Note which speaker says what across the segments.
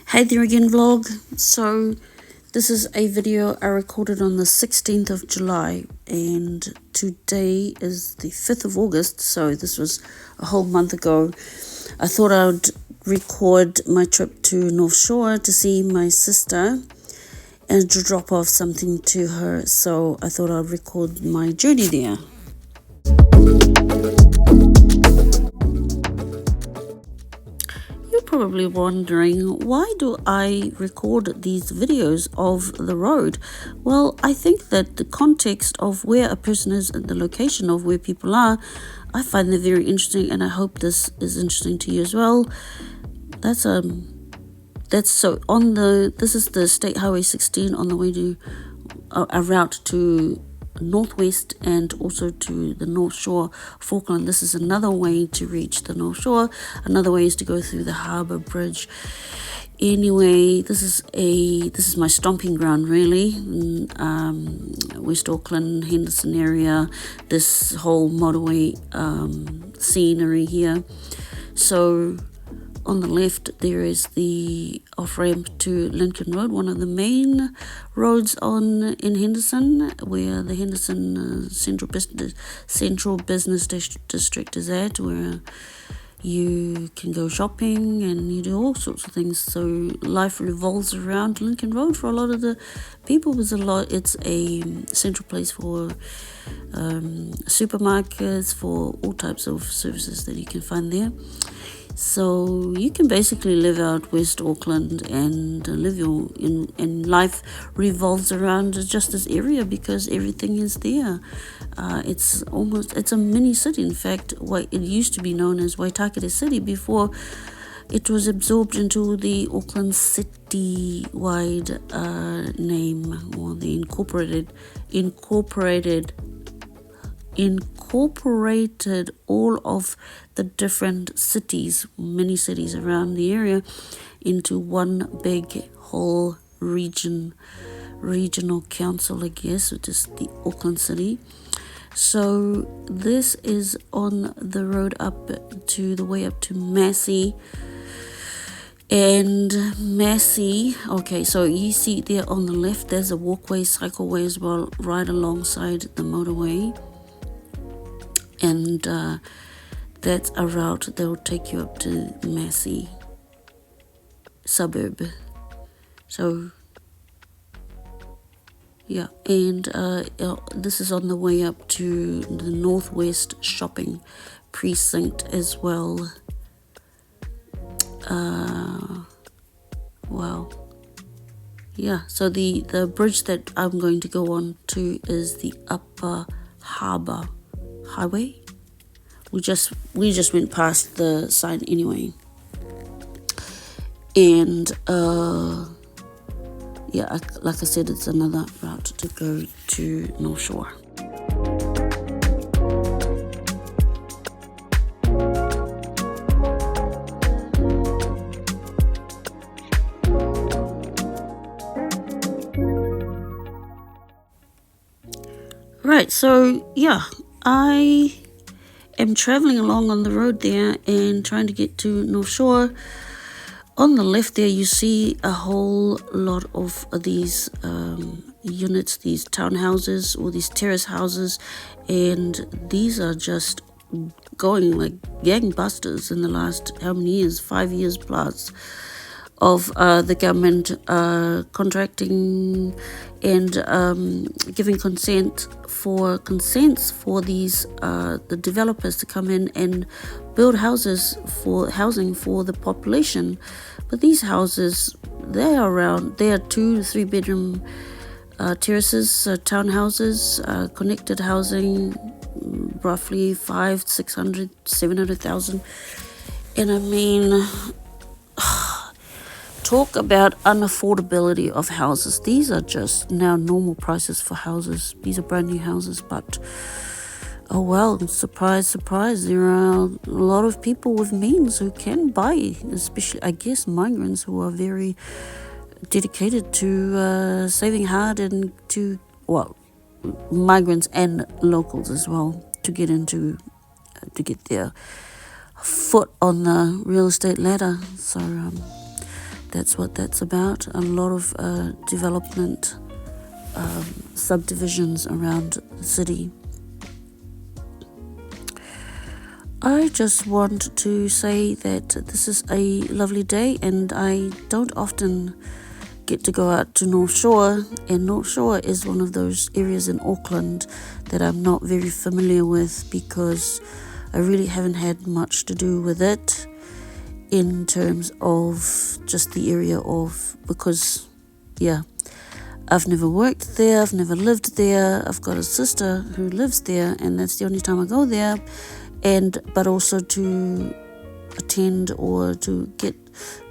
Speaker 1: Hey there again vlog. So this is a video I recorded on the 16th of July and today is the 5th of August, so this was a whole month ago. I thought I would record my trip to North Shore to see my sister and to drop off something to her, so I thought I'd record my journey there. You're probably wondering, why do I record these videos of the road? Well, I think that the context of where a person is and the location of where people are, I find that very interesting, and I hope this is interesting to you as well. This is the State Highway 16 on the way to a route to northwest and also to the North Shore of Auckland. This is another way to reach the North Shore. Another way is to go through the harbour bridge. Anyway, this is my stomping ground really. West Auckland, Henderson area, this whole motorway scenery here. So on the left there is the off-ramp to Lincoln Road, one of the main roads in Henderson, where the Henderson Central Business District is at, where you can go shopping and you do all sorts of things. So life revolves around Lincoln Road for a lot of the people. It's a central place for supermarkets, for all types of services that you can find there. So you can basically live out West Auckland and and life revolves around just this area because everything is there. It's a mini city. In fact, it used to be known as Waitakere City before it was absorbed into the Auckland city-wide name, or the incorporated all of the different cities, mini cities around the area, into one big whole regional council, I guess, which is the Auckland City. So this is on the road the way up to Massey. And Massey, okay, so you see there on the left, there's a walkway, cycleway as well, right alongside the motorway. And that's a route that will take you up to Massey suburb. So yeah, and this is on the way up to the Northwest Shopping Precinct as well. Wow. Yeah, so the bridge that I'm going to go on to is the Upper Harbour Highway. We just went past the sign anyway, and yeah, like I said, it's another route to go to North Shore. Right, so yeah, I am traveling along on the road there and trying to get to North Shore. On the left there you see a whole lot of these units, these townhouses or these terrace houses, and these are just going like gangbusters in the last how many years, 5 years plus, of the government contracting and giving consents for these the developers to come in and build housing for the population. But these houses, they are 2 to 3 bedroom terraces, townhouses, connected housing, roughly 500,000, 600,000, 700,000. And I mean, talk about unaffordability of houses. These are just now normal prices for houses. These are brand new houses, but oh well, surprise, surprise, there are a lot of people with means who can buy, especially, I guess, migrants who are very dedicated to saving hard and migrants and locals as well, to get their foot on the real estate ladder. So That's what that's about. A lot of development, subdivisions around the city. I just want to say that this is a lovely day, and I don't often get to go out to North Shore, and North Shore is one of those areas in Auckland that I'm not very familiar with because I really haven't had much to do with it in terms of just the area of, because I've never worked there, I've never lived there. I've got a sister who lives there, and that's the only time I go there. But also to attend or to get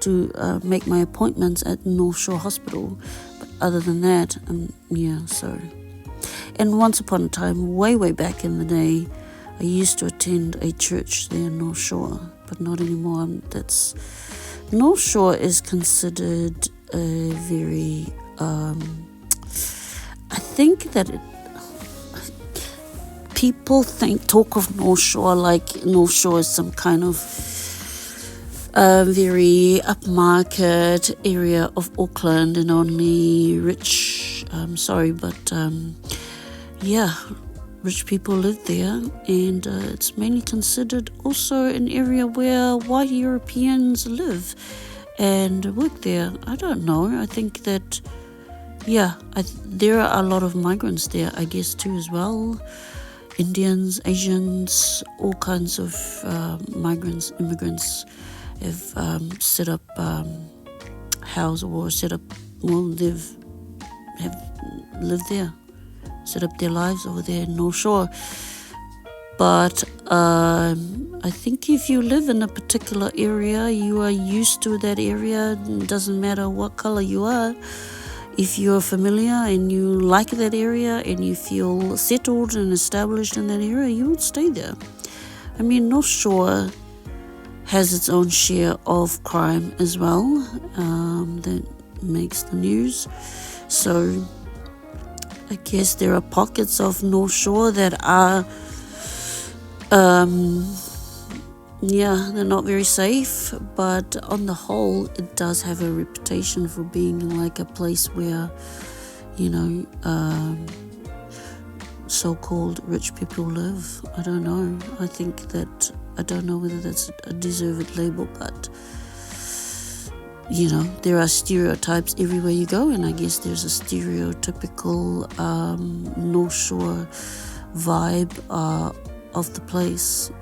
Speaker 1: to make my appointments at North Shore Hospital. But other than that, so. And once upon a time, way back in the day, I used to attend a church there in North Shore, but not anymore. North Shore is considered a very, I think that people talk of North Shore like North Shore is some kind of very upmarket area of Auckland and only rich, rich people live there, and it's mainly considered also an area where white Europeans live and work there. I don't know. I think that, there are a lot of migrants there, I guess, too, as well. Indians, Asians, all kinds of immigrants have set up lived there, set up their lives over there in North Shore. But I think if you live in a particular area, you are used to that area. It doesn't matter what color you are. If you're familiar and you like that area and you feel settled and established in that area, you would stay there. I mean, North Shore has its own share of crime as well that makes the news. So I guess there are pockets of North Shore that are, they're not very safe, but on the whole, it does have a reputation for being like a place where, so-called rich people live. I don't know. I don't know whether that's a deserved label, but, there are stereotypes everywhere you go, and I guess there's a stereotypical North Shore vibe of the place.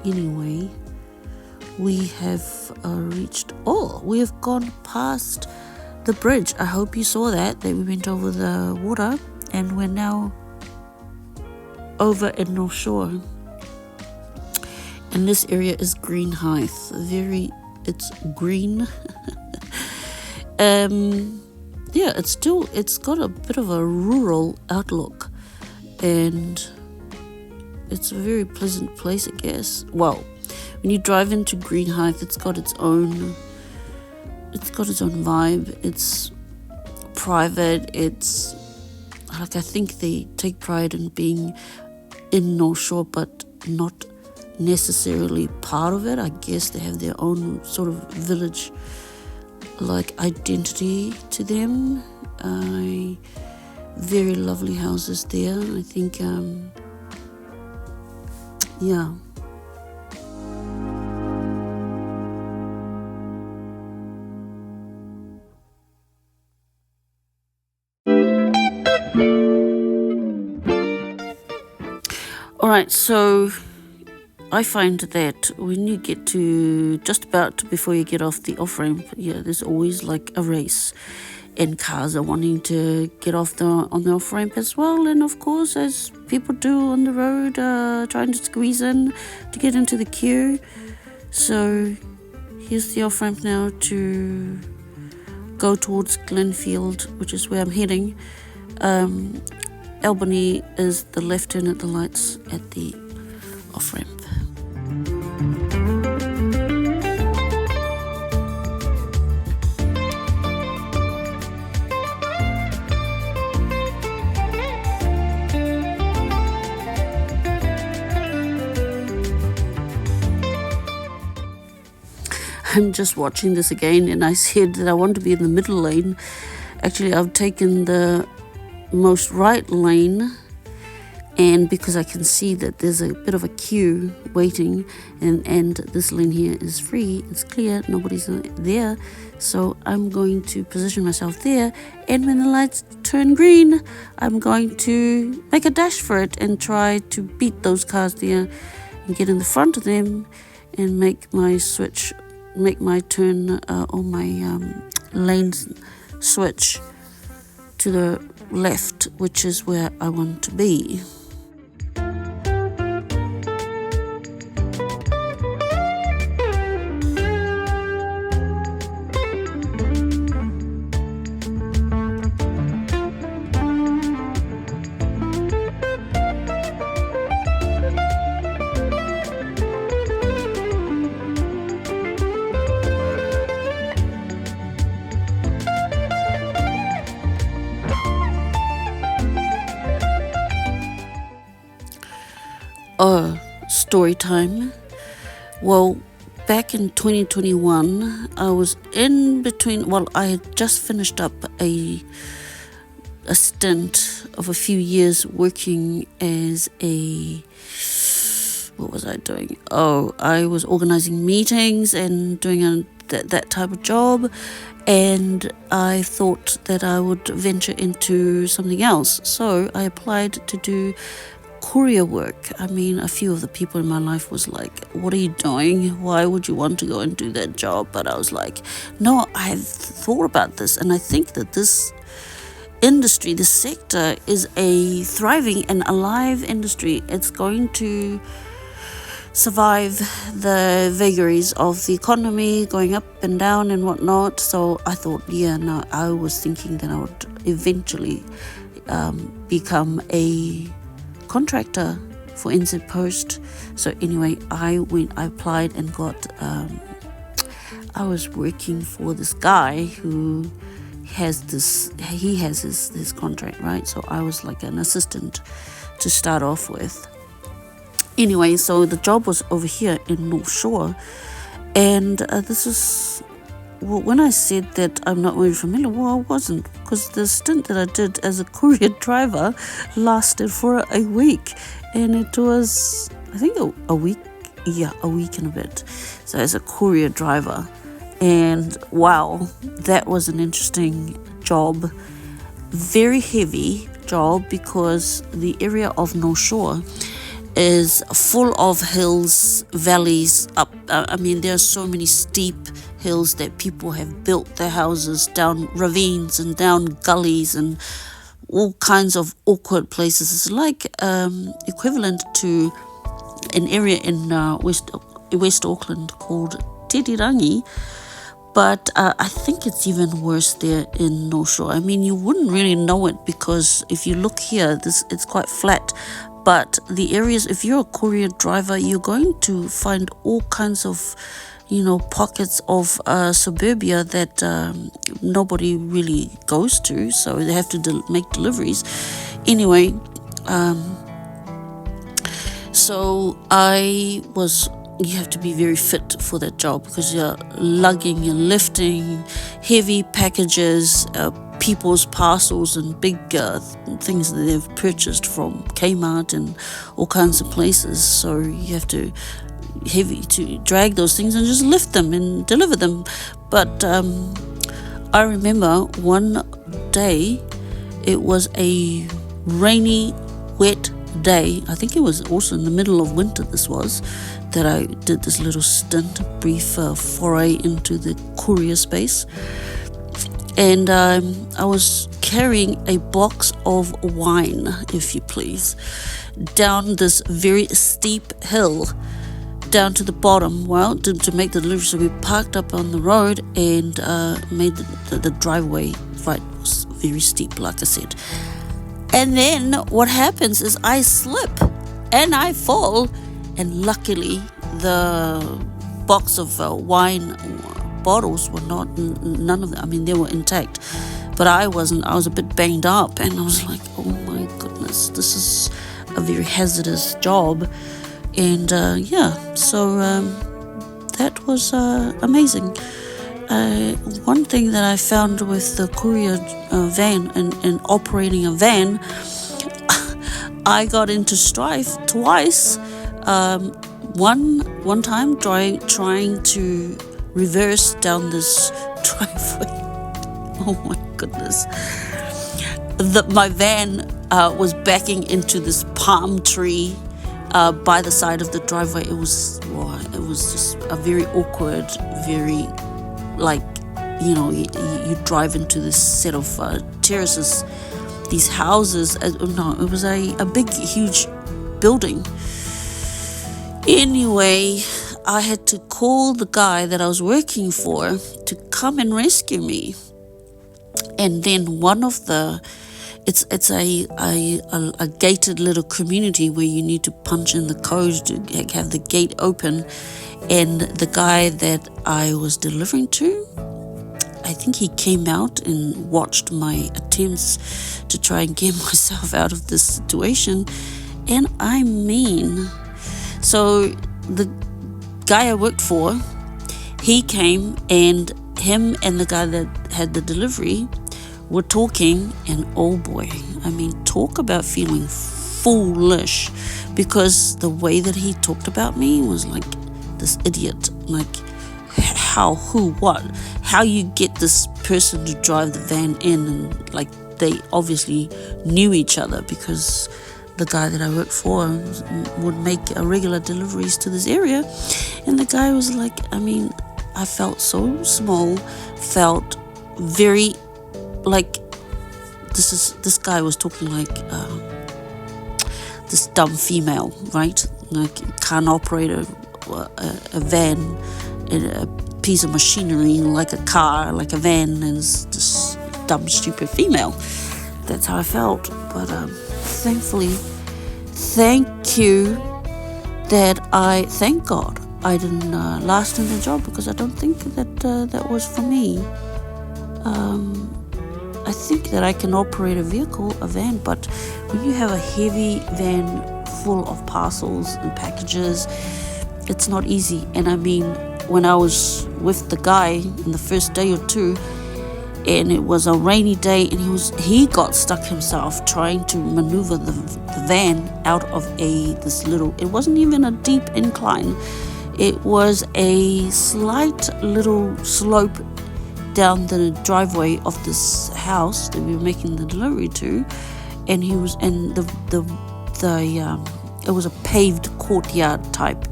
Speaker 1: Anyway, we have we have gone past the bridge. I hope you saw that we went over the water, and we're now over in North Shore. And this area is Greenhithe. It's green. It's got a bit of a rural outlook, and it's a very pleasant place, I guess. Well, when you drive into Greenhithe, it's got its own vibe. It's private. It's I think they take pride in being in North Shore, but not necessarily part of it. I guess they have their own sort of village identity to them. Very lovely houses there. I think Alright, so I find that when you get to just about before you get off the off-ramp, there's always like a race, and cars are wanting to get off on the off-ramp as well, and of course, as people do on the road, trying to squeeze in to get into the queue. So here's the off-ramp now to go towards Glenfield, which is where I'm heading. Albany is the left turn at the lights at the off-ramp. I'm just watching this again, and I said that I want to be in the middle lane. Actually, I've taken the most right lane, and because I can see that there's a bit of a queue waiting, and this lane here is free, it's clear, nobody's there, so I'm going to position myself there, and when the lights turn green, I'm going to make a dash for it and try to beat those cars there and get in the front of them and make my turn on my lanes switch to the left, which is where I want to be. Story time. Well, back in 2021, I was in between, I had just finished up a stint of a few years working as what was I doing? I was organizing meetings and doing that type of job, and I thought that I would venture into something else. So I applied to do courier work. I mean, a few of the people in my life was like, what are you doing? Why would you want to go and do that job? But I was like, no, I've thought about this, and I think that this industry, this sector, is a thriving and alive industry. It's going to survive the vagaries of the economy going up and down and whatnot. So I thought, I was thinking that I would eventually become a contractor for NZ Post. So anyway, I applied and got I was working for this guy who has his contract, right? So I was like an assistant to start off with. Anyway, so the job was over here in North Shore, and this is, when I said that I'm not very familiar, I wasn't, because the stint that I did as a courier driver lasted for a week, and it was, I think, a week and a bit. So as a courier driver, and wow, that was an interesting job, very heavy job, because the area of North Shore is full of hills, valleys, up. I mean, there are so many steep hills that people have built their houses down ravines and down gullies and all kinds of awkward places. It's like equivalent to an area in West Auckland called Titirangi, but I think it's even worse there in North Shore. I mean, you wouldn't really know it, because if you look here, it's quite flat. But the areas, if you're a courier driver, you're going to find all kinds of, pockets of suburbia that nobody really goes to, so they have to make deliveries. Anyway, so you have to be very fit for that job, because you're lugging and lifting heavy packages, people's parcels and big things that they've purchased from Kmart and all kinds of places. So you have to drag those things and just lift them and deliver them. But I remember one day, it was a rainy, wet day. I think it was also in the middle of winter, this was, that I did this little stint, brief foray into the courier space. And I was carrying a box of wine, if you please, down this very steep hill, down to the bottom, to make the delivery. So we parked up on the road and made the driveway, right, was very steep, like I said. And then what happens is I slip and I fall, and luckily the box of wine bottles were none of them, I mean, they were intact, but I wasn't. I was a bit banged up, and I was like, oh my goodness, this is a very hazardous job. And so that was amazing. One thing that I found with the courier van and operating a van, I got into strife twice. One time trying to reverse down this driveway. Oh my goodness. My van was backing into this palm tree by the side of the driveway. It was just a very awkward, very you drive into this set of terraces, these houses. No, it was a big, huge building. Anyway, I had to call the guy that I was working for to come and rescue me. And then one of the, it's a gated little community where you need to punch in the code to have the gate open. And the guy that I was delivering to, I think he came out and watched my attempts to try and get myself out of this situation. And so the guy I worked for, he came, and him and the guy that had the delivery were talking, and oh boy, talk about feeling foolish, because the way that he talked about me was like this idiot, like how you get this person to drive the van in, and like they obviously knew each other, because the guy that I worked for would make regular deliveries to this area. And the guy was like, I felt so small, felt very like this guy was talking like this dumb female, right? Like, can't operate a van, a piece of machinery like a car, like a van, and it's this dumb, stupid female. That's how I felt. But thankfully, thank God I didn't last in the job, because I don't think that was for me. I think that I can operate a van, but when you have a heavy van full of parcels and packages, it's not easy. And when I was with the guy in the first day or two, and it was a rainy day, and he got stuck himself trying to maneuver the van out of this little, it wasn't even a deep incline, it was a slight little slope down the driveway of this house that we were making the delivery to, and it was a paved courtyard type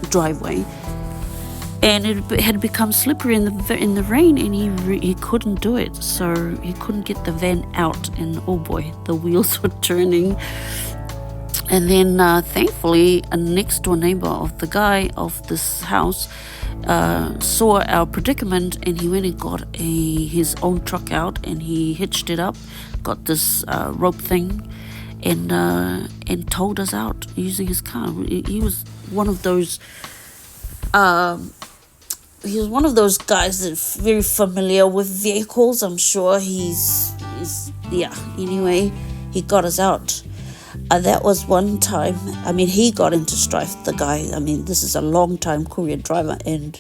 Speaker 1: driveway, and it had become slippery in the rain, and he couldn't do it, so he couldn't get the van out, and oh boy, the wheels were turning. And then thankfully, a next door neighbor of the guy of this house saw our predicament, and he went and got his own truck out, and he hitched it up, got this rope thing, and towed us out using his car. He was one of those guys that's very familiar with vehicles. I'm sure anyway, he got us out. That was one time. He got into strife, the guy. This is a long time courier driver, and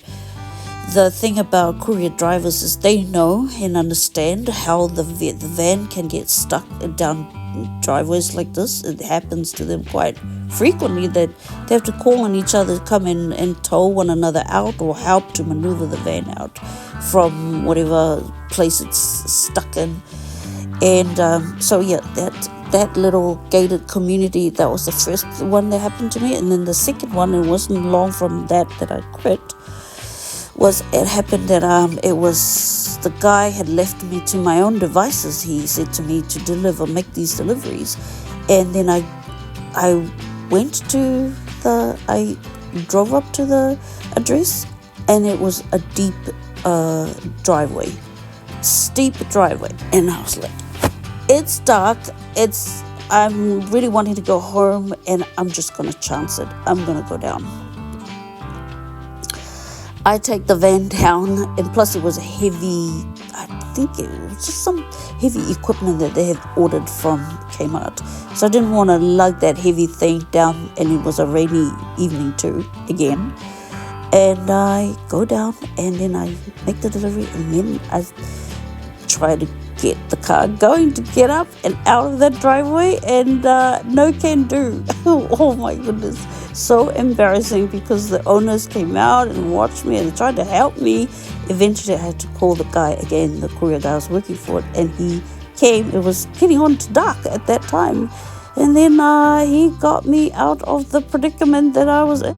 Speaker 1: the thing about courier drivers is they know and understand how the van can get stuck down driveways like this. It happens to them quite frequently that they have to call on each other to come in and tow one another out, or help to maneuver the van out from whatever place it's stuck in. And that little gated community, that was the first one that happened to me. And then the second one, it wasn't long from that I quit, it happened that it was the guy had left me to my own devices. He said to me to make these deliveries, and then I drove up to the address, and it was a deep steep driveway, and I was like, it's dark, I'm really wanting to go home, and I'm just gonna chance it. I'm gonna go down. I take the van down, and plus it was a heavy, I think it was just some heavy equipment that they had ordered from Kmart. So I didn't want to lug that heavy thing down, and it was a rainy evening too, again. And I go down and then I make the delivery, and then I try to get the car going to get up and out of that driveway, and no can do. Oh my goodness, so embarrassing, because the owners came out and watched me and tried to help me. Eventually I had to call the guy again, the courier guy I was working for, and he came. It was getting on to dark at that time, and then he got me out of the predicament that I was in.